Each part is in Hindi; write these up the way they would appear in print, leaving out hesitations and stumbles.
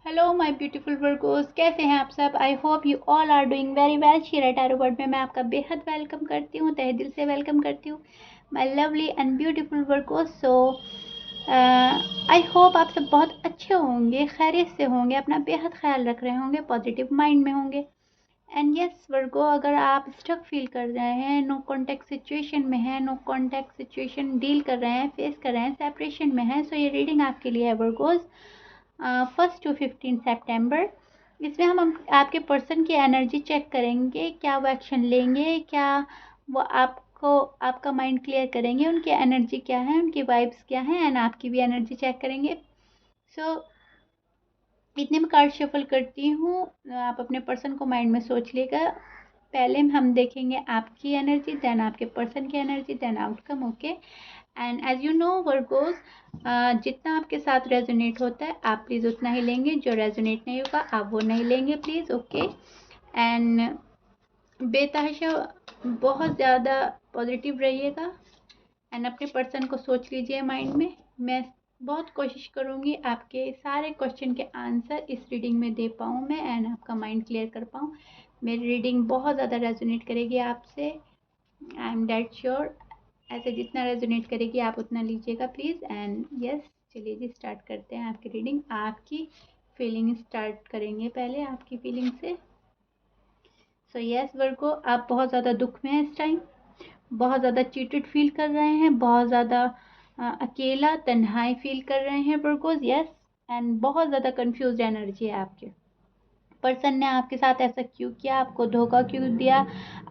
हेलो माय ब्यूटीफुल वर्गोस, कैसे हैं आप सब। I hope you all are doing very well. Sheera tarot world में मैं आपका बेहद वेलकम करती हूँ, तहे दिल से वेलकम करती हूँ my lovely and beautiful Virgo's. So I hope आप सब बहुत अच्छे होंगे, खैरियत से होंगे, अपना बेहद ख्याल रख रहे होंगे, पॉजिटिव माइंड में होंगे। एंड यस वर्गो, अगर आप स्टक फील कर रहे हैं, नो कॉन्टैक्ट सिचुएशन में है, नो कॉन्टैक्ट सिचुएशन डील कर रहे हैं, फेस कर रहे हैं, सेपरेशन में है, सो ये रीडिंग आपके लिए है वर्गोज़। 1 to 15 सितंबर। इसमें हम आपके पर्सन की एनर्जी चेक करेंगे, क्या वो एक्शन लेंगे, क्या वो आपको आपका माइंड क्लियर करेंगे, उनकी एनर्जी क्या है, उनकी वाइब्स क्या हैं, एंड आपकी भी एनर्जी चेक करेंगे। सो इतने में कार्ड शफल करती हूँ, आप अपने पर्सन को माइंड में सोच लेगा। पहले हम देखेंगे आपकी एनर्जी, देन आपके पर्सन की energy, then outcome. Okay, and as you know Virgos, जितना आपके साथ रेजोनेट होता है आप प्लीज़ उतना ही लेंगे, जो रेजोनेट नहीं होगा आप वो नहीं लेंगे प्लीज़। ओके, एंड बेतहाशा बहुत ज़्यादा पॉजिटिव रहिएगा एंड अपने पर्सन को सोच लीजिए माइंड में। मैं बहुत कोशिश करूँगी आपके सारे क्वेश्चन के आंसर इस रीडिंग में दे पाऊँ मैं, एंड आपका माइंड क्लियर कर पाऊँ। मेरी रीडिंग बहुत ज़्यादा रेजोनेट करेगी आपसे, आई एम डेट श्योर। ऐसे जितना रेजोनेट करेगी आप उतना लीजिएगा प्लीज़। एंड यस, चलिए जी स्टार्ट करते हैं आपकी रीडिंग। आपकी फीलिंग स्टार्ट करेंगे पहले, आपकी फीलिंग से। सो यस वर्गो, आप बहुत ज़्यादा दुख में हैं इस टाइम, बहुत ज़्यादा चीटेड फील कर रहे हैं, बहुत ज़्यादा अकेला तन्हाई फील कर रहे हैं वर्गोज। यस, एंड बहुत ज़्यादा कंफ्यूज एनर्जी है आपके पर्सन ने आपके साथ ऐसा क्यों किया, आपको धोखा क्यों दिया,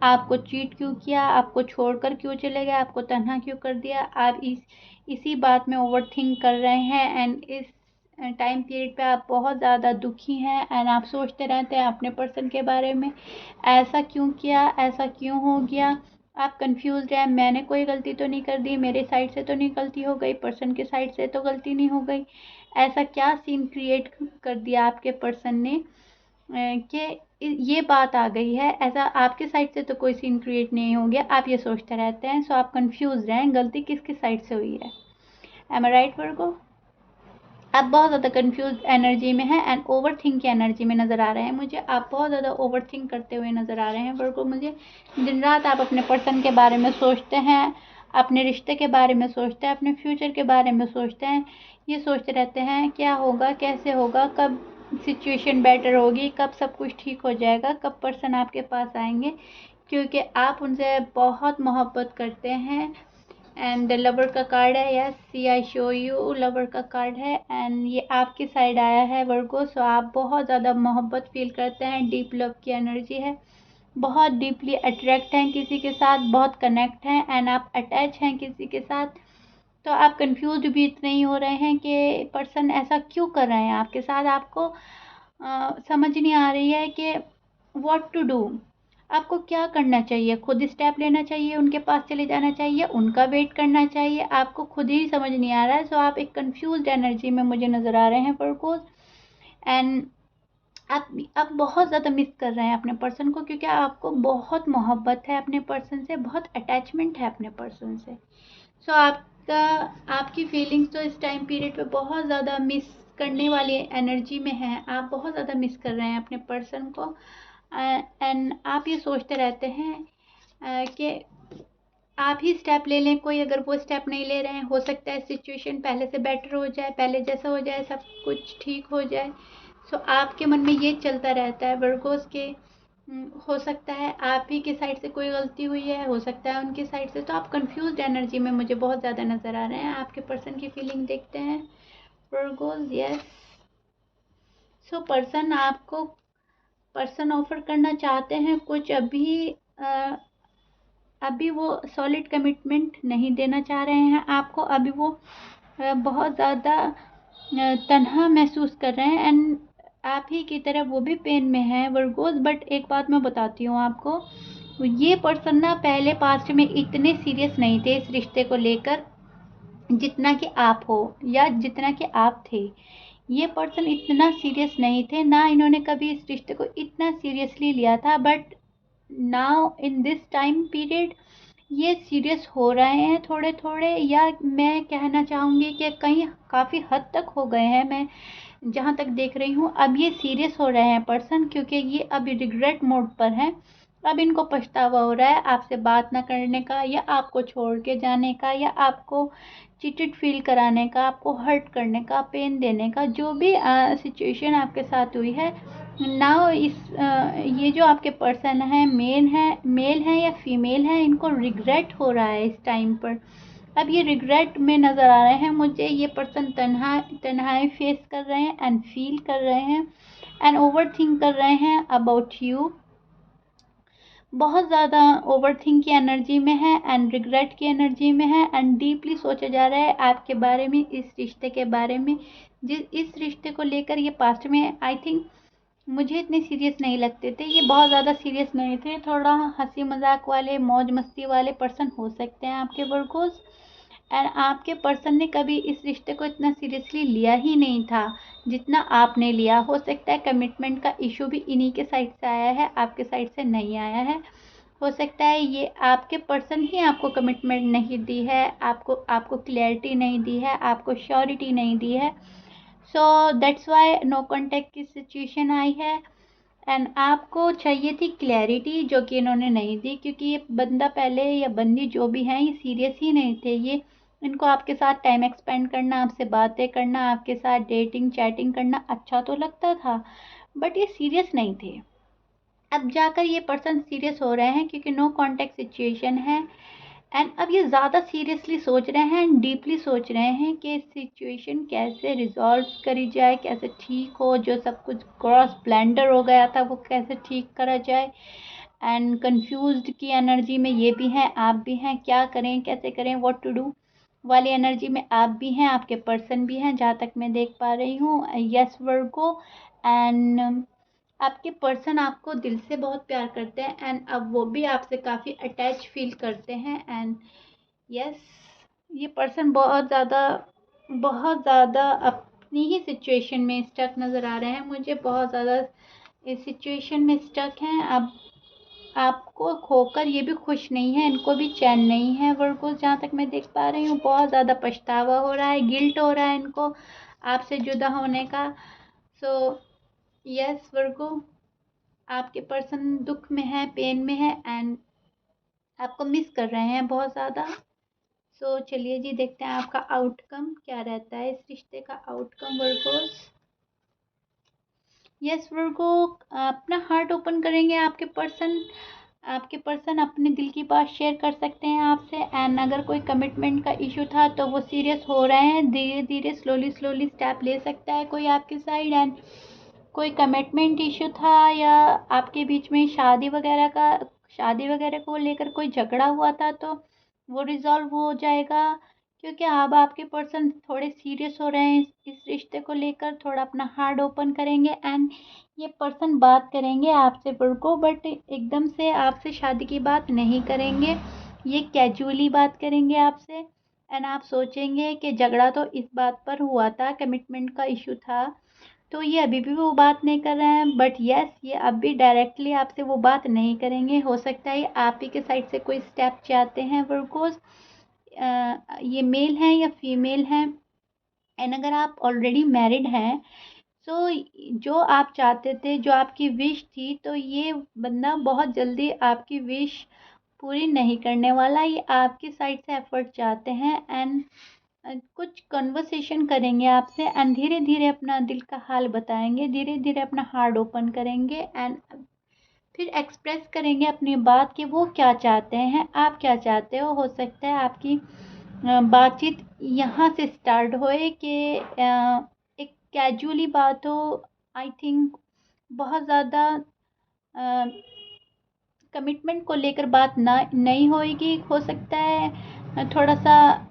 आपको चीट क्यों किया, आपको छोड़कर क्यों चले गए, आपको तन्हा क्यों कर दिया। आप इसी बात में ओवर थिंक कर रहे हैं एंड इस टाइम पीरियड पे आप बहुत ज़्यादा दुखी हैं एंड आप सोचते रहते हैं अपने पर्सन के बारे में, ऐसा क्यों किया, ऐसा क्यों हो गया। आप कंफ्यूज हैं, मैंने कोई गलती तो नहीं कर दी, मेरे साइड से तो नहीं गलती हो गई, पर्सन के साइड से तो गलती नहीं हो गई। ऐसा क्या सीन क्रिएट कर दिया आपके पर्सन ने कि ये बात आ गई है। ऐसा आपके साइड से तो कोई सीन क्रिएट नहीं हो गया, आप ये सोचते रहते हैं। सो आप कंफ्यूज हैं, गलती किसकी साइड से हुई है। एम आई राइट वर्गो? आप बहुत ज़्यादा कंफ्यूज एनर्जी में हैं एंड ओवर थिंक की एनर्जी में नज़र आ रहे हैं मुझे। आप बहुत ज़्यादा ओवर थिंक करते हुए नज़र आ रहे हैं वर्गो मुझे। दिन रात आप अपने पर्सन के बारे में सोचते हैं, अपने रिश्ते के बारे में सोचते हैं, अपने फ्यूचर के बारे में सोचते हैं। ये सोचते रहते हैं क्या होगा, कैसे होगा, कब सिचुएशन बेटर होगी, कब सब कुछ ठीक हो जाएगा, कब पर्सन आपके पास आएंगे, क्योंकि आप उनसे बहुत मोहब्बत करते हैं। एंड लवर का कार्ड है, yes see I show you, lover का कार्ड है एंड ये आपकी साइड आया है वर्गो। सो आप बहुत ज़्यादा मोहब्बत फील करते हैं, डीप लव की एनर्जी है, बहुत डीपली अट्रैक्ट हैं किसी के साथ, बहुत कनेक्ट हैं एंड आप अटैच हैं किसी के साथ। तो आप कंफ्यूज भी इतने ही हो रहे हैं कि पर्सन ऐसा क्यों कर रहे हैं आपके साथ, आपको समझ नहीं आ रही है कि व्हाट टू डू। आपको क्या करना चाहिए, खुद स्टेप लेना चाहिए, उनके पास चले जाना चाहिए, उनका वेट करना चाहिए, आपको खुद ही समझ नहीं आ रहा है। सो आप एक कंफ्यूज्ड एनर्जी में मुझे नज़र आ रहे हैं पर्कोज। एंड आप बहुत ज़्यादा मिस कर रहे हैं अपने पर्सन को, क्योंकि आपको बहुत मोहब्बत है अपने पर्सन से, बहुत अटैचमेंट है अपने पर्सन से। सो आपका आपकी फीलिंग्स तो इस टाइम पीरियड पे बहुत ज़्यादा मिस करने वाली एनर्जी में है। आप बहुत ज़्यादा मिस कर रहे हैं अपने पर्सन को एंड आप ये सोचते रहते हैं कि आप ही स्टेप ले लें कोई, अगर वो स्टेप नहीं ले रहे हैं हो सकता है सिचुएशन पहले से बेटर हो जाए, पहले जैसा हो जाए, सब कुछ ठीक हो जाए। सो आपके मन में ये चलता रहता है वर्गोस के हो सकता है आप ही के साइड से कोई गलती हुई है, हो सकता है उनकी साइड से। तो आप कंफ्यूज्ड एनर्जी में मुझे बहुत ज़्यादा नज़र आ रहे हैं। आपके पर्सन की फीलिंग देखते हैं वर्गोस। यस, सो पर्सन आपको पर्सन ऑफर करना चाहते हैं कुछ, अभी वो सॉलिड कमिटमेंट नहीं देना चाह रहे हैं आपको। अभी वो बहुत ज़्यादा तन्हा महसूस कर रहे हैं एंड आप ही की तरह वो भी पेन में है वर्गोस। बट एक बात मैं बताती हूँ आपको, ये पर्सन ना पहले पास्ट में इतने सीरियस नहीं थे इस रिश्ते को लेकर जितना कि आप हो, या जितना कि आप थे। ये पर्सन इतना सीरियस नहीं थे, ना इन्होंने कभी इस रिश्ते को इतना सीरियसली लिया था। But now in this time period ये सीरियस हो रहे हैं थोड़े थोड़े, या मैं कहना चाहूँगी कि कहीं काफ़ी हद तक हो गए हैं। मैं जहाँ तक देख रही हूँ अब ये सीरियस हो रहे हैं पर्सन, क्योंकि ये अभी रिग्रेट मोड पर हैं। अब इनको पछतावा हो रहा है आपसे बात ना करने का, या आपको छोड़ के जाने का, या आपको चीटेड फील कराने का, आपको हर्ट करने का, पेन देने का, जो भी सिचुएशन आपके साथ हुई है नाउ। ये जो आपके पर्सन है, मेल है या फीमेल है, इनको रिग्रेट हो रहा है इस टाइम पर। अब ये रिग्रेट में नज़र आ रहे हैं मुझे। ये पर्सन तन्हाई फेस कर रहे हैं एंड फील कर रहे हैं एंड ओवर थिंक कर रहे हैं अबाउट यू। बहुत ज़्यादा ओवर थिंक की एनर्जी में है एंड रिग्रेट की एनर्जी में है एंड डीपली सोचा जा रहा है आपके बारे में, इस रिश्ते के बारे में। इस रिश्ते को लेकर ये पास्ट में आई थिंक मुझे इतने सीरियस नहीं लगते थे, ये बहुत ज़्यादा सीरियस नहीं थे, थोड़ा हंसी मजाक वाले, मौज मस्ती वाले पर्सन हो सकते हैं आपके वर्गोस। एंड आपके पर्सन ने कभी इस रिश्ते को इतना सीरियसली लिया ही नहीं था जितना आपने लिया। हो सकता है कमिटमेंट का इशू भी इन्हीं के साइड से आया है, आपके साइड से नहीं आया है। हो सकता है ये आपके पर्सन ही आपको कमिटमेंट नहीं दी है, आपको क्लैरिटी नहीं दी है, आपको श्योरिटी नहीं दी है। So that's why no contact की सिचुएशन आई है। एंड आपको चाहिए थी क्लैरिटी, जो कि इन्होंने नहीं दी, क्योंकि ये बंदा पहले या बंदी जो भी हैं ये सीरियस ही नहीं थे। ये इनको आपके साथ टाइम एक्सपेंड करना, आपसे बातें करना, आपके साथ डेटिंग चैटिंग करना अच्छा तो लगता था, बट ये सीरियस नहीं थे। अब जाकर ये पर्सन सीरियस हो रहे हैं क्योंकि नो कॉन्टेक्ट सिचुएशन है। एंड अब ये ज़्यादा सीरियसली सोच रहे हैं एंड डीपली सोच रहे हैं कि सिचुएशन कैसे रिजॉल्व करी जाए, कैसे ठीक हो, जो सब कुछ क्रॉस ब्लेंडर हो गया था वो कैसे ठीक करा जाए। एंड कंफ्यूज्ड की एनर्जी में ये भी हैं, आप भी हैं, क्या करें कैसे करें, व्हाट टू डू वाली एनर्जी में आप भी हैं, आपके पर्सन भी हैं, जहाँ तक मैं देख पा रही हूँ। Yes Virgo. एंड आपके पर्सन आपको दिल से बहुत प्यार करते हैं एंड अब वो भी आपसे काफ़ी अटैच फील करते हैं। एंड यस, ये पर्सन बहुत ज़्यादा अपनी ही सिचुएशन में स्टक नज़र आ रहे हैं मुझे, बहुत ज़्यादा इस सिचुएशन में स्टक हैं। अब आपको खोकर ये भी खुश नहीं है, इनको भी चैन नहीं है वर्गो, जहाँ तक मैं देख पा रही हूँ। बहुत ज़्यादा पछतावा हो रहा है, गिल्ट हो रहा है इनको आपसे जुदा होने का। सो यस वर्गो, आपके पर्सन दुख में है, पेन में है एंड आपको मिस कर रहे हैं बहुत ज़्यादा। सो चलिए जी, देखते हैं आपका आउटकम क्या रहता है, इस रिश्ते का आउटकम वर्गोस। यस वर्गो, अपना हार्ट ओपन करेंगे आपके पर्सन अपने दिल की बात शेयर कर सकते हैं आपसे। एंड अगर कोई कमिटमेंट का इशू था तो वो सीरियस हो रहे हैं, धीरे धीरे स्लोली स्लोली स्टेप ले सकता है कोई आपके साइड। एंड कोई कमिटमेंट इशू था या आपके बीच में शादी वगैरह को लेकर कोई झगड़ा हुआ था तो वो रिजॉल्व हो जाएगा, क्योंकि अब आपके पर्सन थोड़े सीरियस हो रहे हैं इस रिश्ते को लेकर, थोड़ा अपना हार्ट ओपन करेंगे एंड ये पर्सन बात करेंगे आपसे को, बट एकदम से आपसे शादी की बात नहीं करेंगे, ये कैजुअली बात करेंगे आपसे। एंड आप सोचेंगे कि झगड़ा तो इस बात पर हुआ था, कमिटमेंट का इशू था, तो ये अभी भी वो बात नहीं कर रहे हैं। बट यस, ये अब भी डायरेक्टली आपसे वो बात नहीं करेंगे। हो सकता है आप ही के साइड से कोई स्टेप चाहते हैं वर्कोस, ये मेल हैं या फीमेल हैं। एंड अगर आप ऑलरेडी मैरिड हैं, सो जो आप चाहते थे, जो आपकी विश थी, तो ये बंदा बहुत जल्दी आपकी विश पूरी नहीं करने वाला, ये आपकी साइड से एफर्ट चाहते हैं। एंड कुछ कन्वर्सेशन करेंगे आपसे एंड धीरे धीरे अपना दिल का हाल बताएंगे, धीरे धीरे अपना हार्ट ओपन करेंगे एंड फिर एक्सप्रेस करेंगे अपनी बात कि वो क्या चाहते हैं, आप क्या चाहते हो सकता है आपकी बातचीत यहाँ से स्टार्ट होए कि एक कैजुअली बात हो। आई थिंक बहुत ज़्यादा कमिटमेंट को लेकर बात ना नहीं होएगी, हो सकता है थोड़ा सा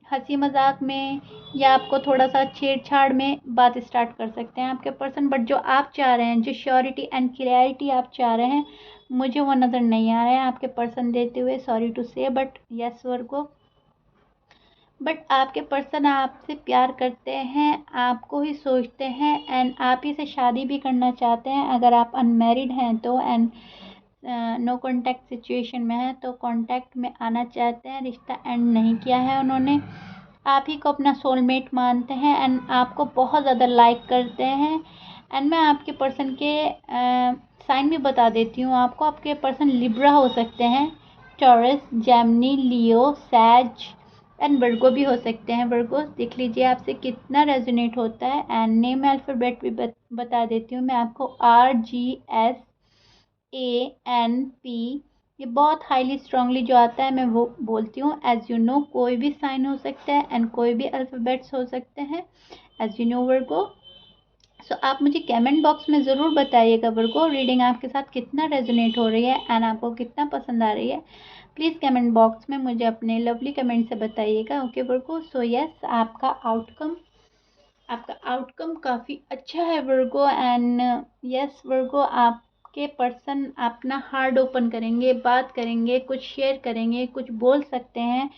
हंसी मजाक में या आपको थोड़ा सा छेड़छाड़ में बात स्टार्ट कर सकते हैं आपके पर्सन। बट जो आप चाह रहे हैं, जो श्योरिटी एंड क्लैरिटी आप चाह रहे हैं, मुझे वो नज़र नहीं आ रहा है आपके पर्सन देते हुए, सॉरी टू से। बट यस वर्गो, बट आपके पर्सन आपसे प्यार करते हैं, आपको ही सोचते हैं एंड आप ही से शादी भी करना चाहते हैं अगर आप अनमैरिड हैं तो। एंड नो कॉन्टैक्ट सिचुएशन में है तो कॉन्टैक्ट में आना चाहते हैं, रिश्ता एंड नहीं किया है उन्होंने। आप ही को अपना सोलमेट मानते हैं एंड आपको बहुत ज़्यादा लाइक करते हैं। एंड मैं आपके पर्सन के साइन भी बता देती हूँ आपको। आपके पर्सन लिब्रा हो सकते हैं, टॉरस, जेमिनी, लियो, सैज एंड वर्गो भी हो सकते हैं। वर्गो देख लीजिए आपसे कितना रेजोनेट होता है। एंड नेम अल्फ़ाबेट भी बता देती हूँ मैं आपको, RGSANP। ये बहुत हाईली स्ट्रांगली जो आता है मैं वो बोलती हूँ। एज यू नो कोई भी साइन हो सकता है एंड कोई भी अल्फ़ाबेट्स हो सकते हैं, एज यू नो वर्गो। सो आप मुझे कमेंट बॉक्स में ज़रूर बताइएगा वर्गो, रीडिंग आपके साथ कितना रेजोनेट हो रही है एंड आपको कितना पसंद आ रही है। प्लीज़ कमेंट बॉक्स में मुझे अपने लवली कमेंट से बताइएगा। ओके वर्गो। सो यस, आपका आउटकम काफ़ी अच्छा है वर्गो। एंड यस वर्गो, आपके पर्सन अपना हार्ट ओपन करेंगे, बात करेंगे, कुछ शेयर करेंगे, कुछ बोल सकते हैं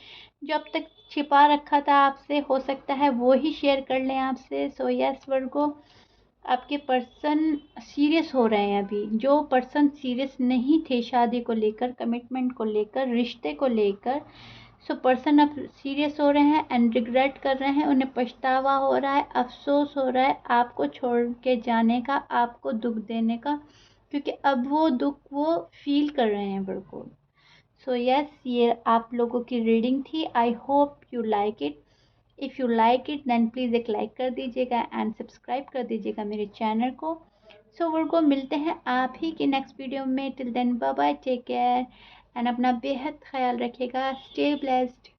जो अब तक छिपा रखा था आपसे, हो सकता है वो ही शेयर कर लें आपसे। सो यस वर्गो, आपके पर्सन सीरियस हो रहे हैं अभी। जो पर्सन सीरियस नहीं थे शादी को लेकर, कमिटमेंट को लेकर, रिश्ते को लेकर, सो पर्सन अब सीरियस हो रहे हैं एंड रिग्रेट कर रहे हैं। उन्हें पछतावा हो रहा है, अफसोस हो रहा है आपको छोड़ के जाने का, आपको दुख देने का, क्योंकि अब वो दुख वो फील कर रहे हैं बिल्कुल। सो यस, ये आप लोगों की रीडिंग थी। I hope you like it. If you like it then please एक लाइक कर दीजिएगा एंड सब्सक्राइब कर दीजिएगा मेरे चैनल को। सो वर्गो, मिलते हैं आप ही की नेक्स्ट वीडियो में। Till then bye bye, take care and अपना बेहद ख्याल रखिएगा। Stay blessed.